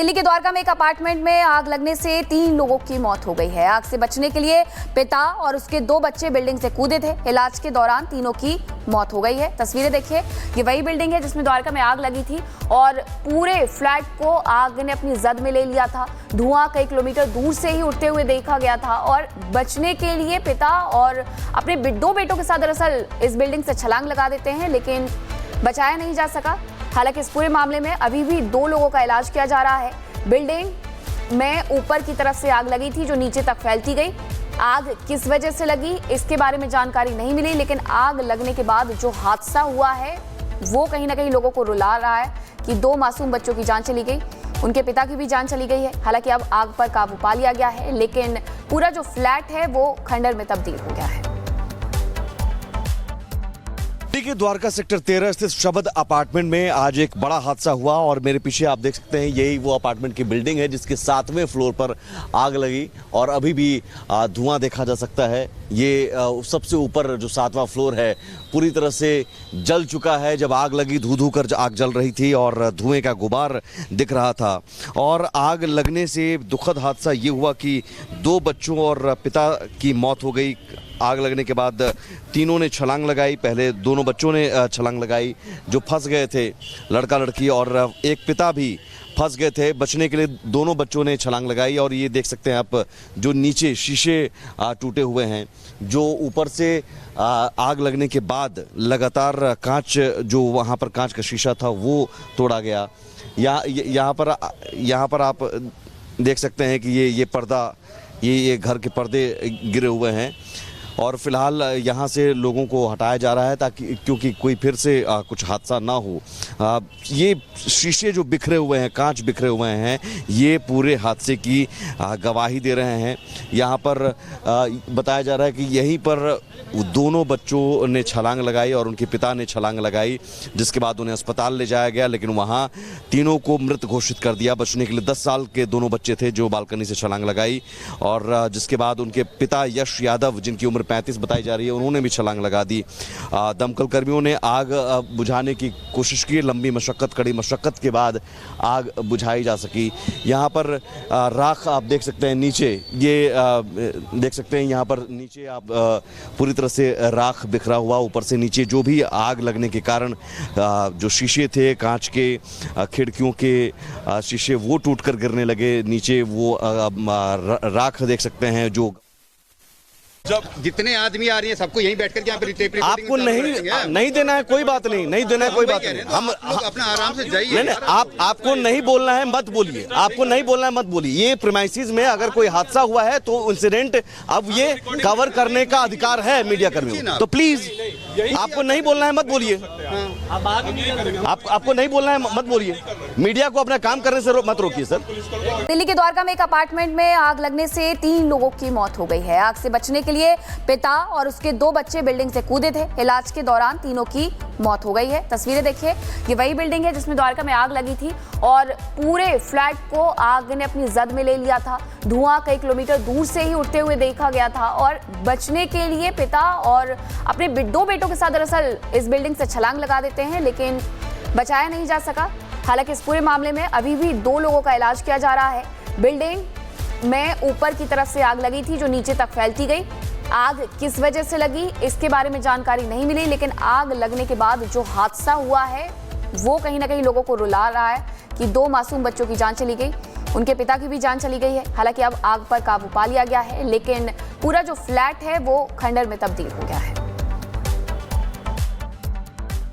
दिल्ली के द्वारका में एक अपार्टमेंट में आग लगने से 3 लोगों की मौत हो गई है। आग से बचने के लिए पिता और उसके 2 बच्चे बिल्डिंग से कूदे थे। इलाज के दौरान तीनों की मौत हो गई है। तस्वीरें देखिए, ये वही बिल्डिंग है जिसमें द्वारका में आग लगी थी और पूरे फ्लैट को आग ने अपनी जद में ले लिया था। धुआं कई किलोमीटर दूर से ही उठते हुए देखा गया था और बचने के लिए पिता और अपने 2 बेटों के साथ दरअसल इस बिल्डिंग से छलांग लगा देते हैं, लेकिन बचाया नहीं जा सका। हालांकि इस पूरे मामले में अभी भी 2 लोगों का इलाज किया जा रहा है। बिल्डिंग में ऊपर की तरफ से आग लगी थी जो नीचे तक फैलती गई। आग किस वजह से लगी इसके बारे में जानकारी नहीं मिली, लेकिन आग लगने के बाद जो हादसा हुआ है वो कहीं ना कहीं लोगों को रुला रहा है कि 2 मासूम बच्चों की जान चली गई, उनके पिता की भी जान चली गई है। हालांकि अब आग पर काबू पा लिया गया है, लेकिन पूरा जो फ्लैट है वो खंडर में तब्दील हो गया है। दिल्ली के द्वारका सेक्टर 13 स्थित शबद अपार्टमेंट में आज एक बड़ा हादसा हुआ और मेरे पीछे आप देख सकते हैं यही वो अपार्टमेंट की बिल्डिंग है जिसके 7वें फ्लोर पर आग लगी और अभी भी धुआं देखा जा सकता है। ये सबसे ऊपर जो 7वां फ्लोर है पूरी तरह से जल चुका है। जब आग लगी धू धू कर आग जल रही थी और धुएं का गुबार दिख रहा था और आग लगने से दुखद हादसा ये हुआ कि 2 बच्चों और पिता की मौत हो गई। आग लगने के बाद तीनों ने छलांग लगाई। पहले दोनों बच्चों ने छलांग लगाई जो फंस गए थे, लड़का लड़की, और एक पिता भी फंस गए थे। बचने के लिए दोनों बच्चों ने छलांग लगाई और ये देख सकते हैं आप जो नीचे शीशे टूटे हुए हैं, जो ऊपर से आग लगने के बाद लगातार कांच, जो वहाँ पर कांच का शीशा था वो तोड़ा गया। यहाँ पर आप देख सकते हैं कि ये पर्दा, ये घर के पर्दे गिरे हुए हैं और फिलहाल यहाँ से लोगों को हटाया जा रहा है ताकि क्योंकि कोई फिर से कुछ हादसा ना हो। ये शीशे जो बिखरे हुए हैं, कांच बिखरे हुए हैं, ये पूरे हादसे की गवाही दे रहे हैं। यहाँ पर बताया जा रहा है कि यहीं पर दोनों बच्चों ने छलांग लगाई और उनके पिता ने छलांग लगाई, जिसके बाद उन्हें अस्पताल ले जाया गया, लेकिन वहाँ तीनों को मृत घोषित कर दिया। बचने के लिए 10 साल के दोनों बच्चे थे जो बालकनी से छलांग लगाई और जिसके बाद उनके पिता यश यादव, जिनकी उम्र 35 बताई जा रही है, उन्होंने भी छलांग लगा दी। दमकल कर्मियों ने आग बुझाने की कोशिश की। लंबी मशक्कत, कड़ी मशक्कत के बाद आग बुझाई जा सकी। यहाँ पर राख आप देख सकते हैं नीचे, ये देख सकते हैं यहाँ पर नीचे आप पूरी तरह से राख बिखरा हुआ। ऊपर से नीचे जो भी आग लगने के कारण जो शीशे थे, कांच के, खिड़कियों के शीशे, वो टूटकर गिरने लगे नीचे। वो राख देख सकते हैं जो जब जितने आदमी आ रही हैं सबको यहीं बैठकर यहाँ पे आपको नहीं देना है, कोई बात नहीं, नहीं देना है, कोई बात नहीं। हम अपना आराम से जाइए। नहीं, आपको नहीं बोलना है मत बोलिए, आपको नहीं बोलना है मत बोलिए। ये प्रीमाइसेस में अगर कोई हादसा हुआ है तो इंसिडेंट अब ये कवर करने का अधिकार है मीडिया कर्मियों, तो प्लीज आपको नहीं बोलना है मत बोलिए। आपको नहीं बोलना है मत बोलिए। मीडिया को अपना काम करने से मत रोकिए सर। दिल्ली के द्वारका में एक अपार्टमेंट में आग लगने से 3 लोगों की मौत हो गई है। आग से बचने के लिए पिता और उसके 2 बच्चे बिल्डिंग से कूदे थे। इलाज के दौरान तीनों की मौत हो गई है। तस्वीरें देखिए, ये वही बिल्डिंग है जिसमें द्वारका में आग लगी थी और पूरे फ्लैट को आग ने अपनी जद में ले लिया था। धुआं कई किलोमीटर दूर से ही उठते हुए देखा गया था और बचने के लिए पिता और अपने 2 बेटों के साथ दरअसल इस बिल्डिंग से छलांग लगा देते हैं, लेकिन बचाया नहीं जा सका। हालांकि इस पूरे मामले में अभी भी 2 लोगों का इलाज किया जा रहा है। बिल्डिंग में ऊपर की तरफ से आग लगी थी जो नीचे तक फैलती गई। आग किस वजह से लगी इसके बारे में जानकारी नहीं मिली, लेकिन आग लगने के बाद जो हादसा हुआ है वो कहीं ना कहीं लोगों को रुला रहा है कि 2 मासूम बच्चों की जान चली गई, उनके पिता की भी जान चली गई है। हालांकि अब आग पर काबू पा लिया गया है, लेकिन पूरा जो फ्लैट है वो खंडर में तब्दील हो गया है।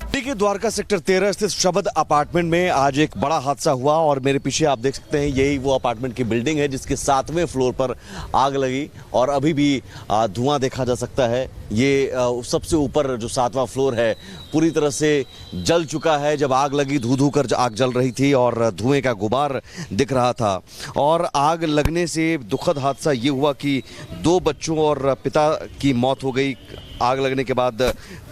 दिल्ली के द्वारका सेक्टर 13 स्थित शबद अपार्टमेंट में आज एक बड़ा हादसा हुआ और मेरे पीछे आप देख सकते हैं यही वो अपार्टमेंट की बिल्डिंग है जिसके 7वें फ्लोर पर आग लगी और अभी भी धुआं देखा जा सकता है। ये सबसे ऊपर जो 7वां फ्लोर है पूरी तरह से जल चुका है। जब आग लगी धू धू कर आग जल रही थी और धुएं का गुबार दिख रहा था और आग लगने से दुखद हादसा ये हुआ कि 2 बच्चों और पिता की मौत हो गई। आग लगने के बाद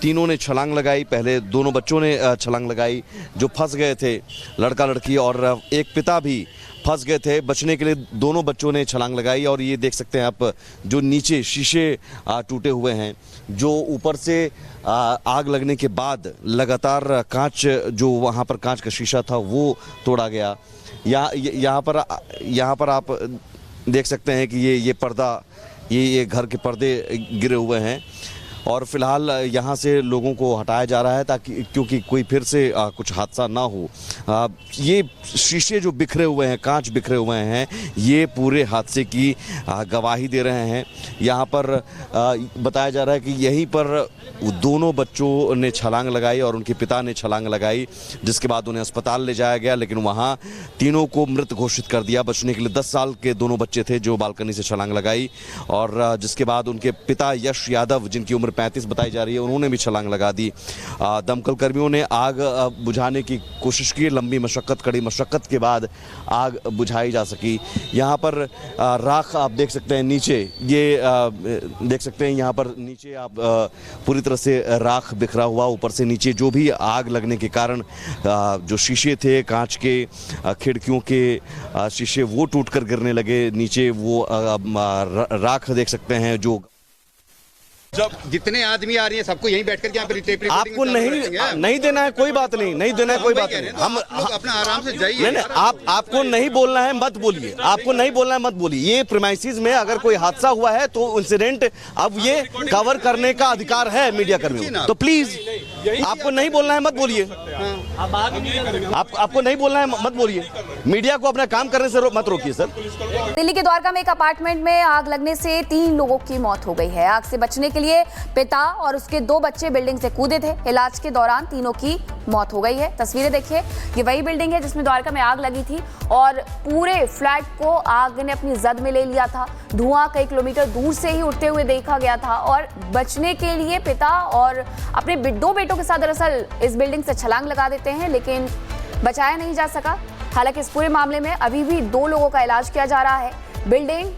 तीनों ने छलांग लगाई। पहले दोनों बच्चों ने छलांग लगाई जो फंस गए थे, लड़का लड़की, और एक पिता भी फंस गए थे। बचने के लिए दोनों बच्चों ने छलांग लगाई और ये देख सकते हैं आप जो नीचे शीशे टूटे हुए हैं, जो ऊपर से आग लगने के बाद लगातार कांच, जो वहाँ पर कांच का शीशा था वो तोड़ा गया। यहाँ पर आप देख सकते हैं कि ये पर्दा, ये घर के पर्दे गिरे हुए हैं और फिलहाल यहाँ से लोगों को हटाया जा रहा है ताकि क्योंकि कोई फिर से कुछ हादसा ना हो। ये शीशे जो बिखरे हुए हैं, कांच बिखरे हुए हैं, ये पूरे हादसे की गवाही दे रहे हैं। यहाँ पर बताया जा रहा है कि यहीं पर दोनों बच्चों ने छलांग लगाई और उनके पिता ने छलांग लगाई, जिसके बाद उन्हें अस्पताल ले जाया गया, लेकिन वहाँ तीनों को मृत घोषित कर दिया। बचने के लिए 10 साल के दोनों बच्चे थे जो बालकनी से छलांग लगाई और जिसके बाद उनके पिता यश यादव, जिनकी उम्र 35 बताई जा रही है, उन्होंने भी छलांग लगा दी। दमकल कर्मियों ने आग बुझाने की कोशिश की। लंबी मशक्कत, कड़ी मशक्कत के बाद आग बुझाई जा सकी। यहाँ पर राख आप देख सकते हैं नीचे, ये देख सकते हैं यहाँ पर नीचे आप पूरी तरह से राख बिखरा हुआ, ऊपर से नीचे जो भी आग लगने के कारण जो शीशे थे, कांच के, खिड़कियों के शीशे, वो टूटकर गिरने लगे नीचे। वो राख देख सकते हैं जो जब जितने आदमी आ रही हैं सबको यहीं बैठकर के यहाँ पे आपको नहीं देना है, कोई बात नहीं, नहीं देना है, कोई बात नहीं। हम अपना आराम से जाइए। नहीं, आपको नहीं बोलना है, मत बोलिए। आपको नहीं बोलना है, मत बोलिए। ये प्रीमाइसेस में अगर कोई हादसा हुआ है तो इंसिडेंट अब ये कवर करने का अधिकार है मीडिया कर्मियों, तो प्लीज आपको नहीं बोलना है, मत बोलिए। आपको नहीं बोलना है, मत बोलिए। मीडिया को अपना काम करने से मत रोकिए सर। दिल्ली के द्वारका में एक अपार्टमेंट में आग लगने से 3 लोगों की मौत हो गई है। आग से बचने के लिए पिता और उसके 2 बच्चे बिल्डिंग से कूदे थे। इलाज के दौरान तीनों की मौत हो गई है। तस्वीरें देखिए, ये वही बिल्डिंग है जिसमें द्वारका में आग लगी थी और पूरे फ्लैट को आग ने अपनी जद में ले लिया था। धुआं कई किलोमीटर दूर से ही उठते हुए देखा गया था और बचने के लिए पिता और अपने 2 बेटों के साथ दरअसल इस बिल्डिंग से छलांग लगा देते हैं, लेकिन बचाया नहीं जा सका। हालांकि इस पूरे मामले में अभी भी 2 लोगों का इलाज किया जा रहा है। बिल्डिंग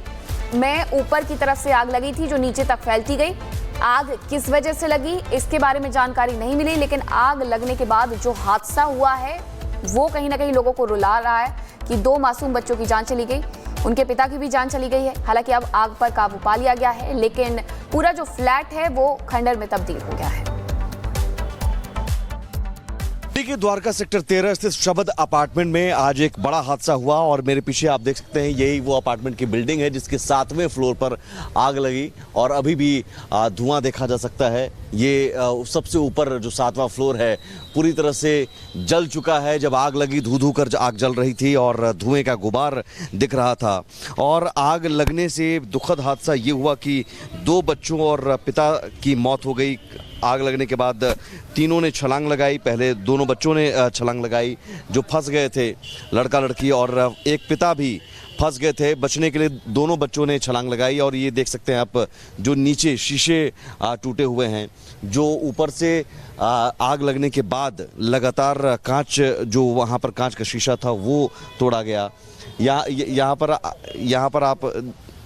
में ऊपर की तरफ से आग लगी थी जो नीचे तक फैलती गई। आग किस वजह से लगी इसके बारे में जानकारी नहीं मिली, लेकिन आग लगने के बाद जो हादसा हुआ है वो कहीं ना कहीं लोगों को रुला रहा है कि 2 मासूम बच्चों की जान चली गई, उनके पिता की भी जान चली गई है। हालांकि अब आग पर काबू पा लिया गया है, लेकिन पूरा जो फ्लैट है वो खंडर में तब्दील हो गया है। दिल्ली के द्वारका सेक्टर 13 स्थित शबद अपार्टमेंट में आज एक बड़ा हादसा हुआ और मेरे पीछे आप देख सकते हैं यही वो अपार्टमेंट की बिल्डिंग है जिसके 7वें फ्लोर पर आग लगी और अभी भी धुआं देखा जा सकता है। ये सबसे ऊपर जो 7वां फ्लोर है पूरी तरह से जल चुका है। जब आग लगी धू धू कर आग जल रही थी और धुएं का गुबार दिख रहा था और आग लगने से दुखद हादसा ये हुआ कि 2 बच्चों और पिता की मौत हो गई। आग लगने के बाद तीनों ने छलांग लगाई। पहले दोनों बच्चों ने छलांग लगाई जो फंस गए थे, लड़का लड़की, और एक पिता भी फंस गए थे। बचने के लिए दोनों बच्चों ने छलांग लगाई और ये देख सकते हैं आप जो नीचे शीशे टूटे हुए हैं, जो ऊपर से आग लगने के बाद लगातार कांच, जो वहाँ पर कांच का शीशा था वो तोड़ा गया। यहाँ पर आप